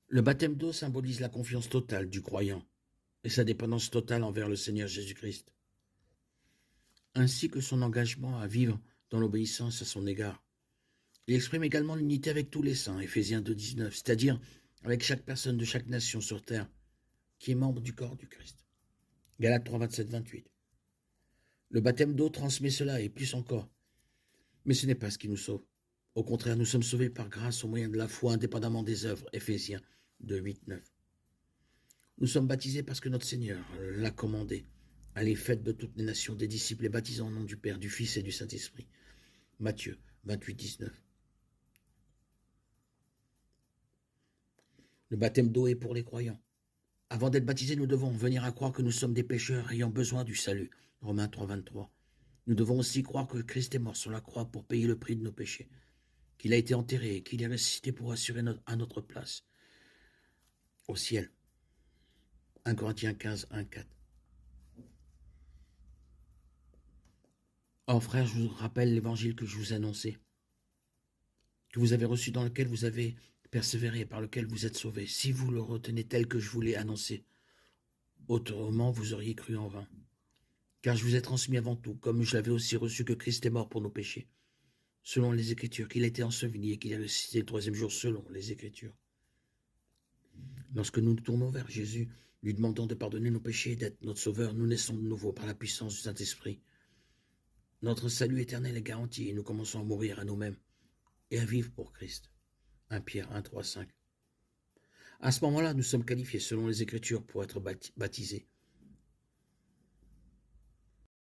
Le baptême d'eau symbolise la confiance totale du croyant et sa dépendance totale envers le Seigneur Jésus-Christ, ainsi que son engagement à vivre dans l'obéissance à son égard. Il exprime également l'unité avec tous les saints, Éphésiens 2,19, c'est-à-dire avec chaque personne de chaque nation sur terre qui est membre du corps du Christ. Galates 3, 27, 28. Le baptême d'eau transmet cela et plus encore. Mais ce n'est pas ce qui nous sauve. Au contraire, nous sommes sauvés par grâce au moyen de la foi, indépendamment des œuvres, Éphésiens 2, 8, 9. Nous sommes baptisés parce que notre Seigneur l'a commandé. Allez, faites de toutes les nations des disciples et baptisés au nom du Père, du Fils et du Saint-Esprit. Matthieu 28, 19. Le baptême d'eau est pour les croyants. Avant d'être baptisés, nous devons venir à croire que nous sommes des pécheurs ayant besoin du salut. Romains 3, 23. Nous devons aussi croire que Christ est mort sur la croix pour payer le prix de nos péchés, qu'il a été enterré et qu'il est ressuscité pour assurer à notre place au ciel. 1 Corinthiens 15, 1, 4. Or, frère, je vous rappelle l'évangile que je vous ai annoncé, que vous avez reçu, dans lequel vous avez persévéré, par lequel vous êtes sauvés, si vous le retenez tel que je vous l'ai annoncé. Autrement, vous auriez cru en vain. Car je vous ai transmis avant tout, comme je l'avais aussi reçu, que Christ est mort pour nos péchés, selon les Écritures, qu'il a été enseveli et qu'il est ressuscité le troisième jour, selon les Écritures. Lorsque nous nous tournons vers Jésus, lui demandant de pardonner nos péchés et d'être notre Sauveur, nous naissons de nouveau par la puissance du Saint-Esprit. Notre salut éternel est garanti et nous commençons à mourir à nous-mêmes et à vivre pour Christ. 1 Pierre 1, 3, 5. À ce moment-là, nous sommes qualifiés selon les Écritures pour être baptisés.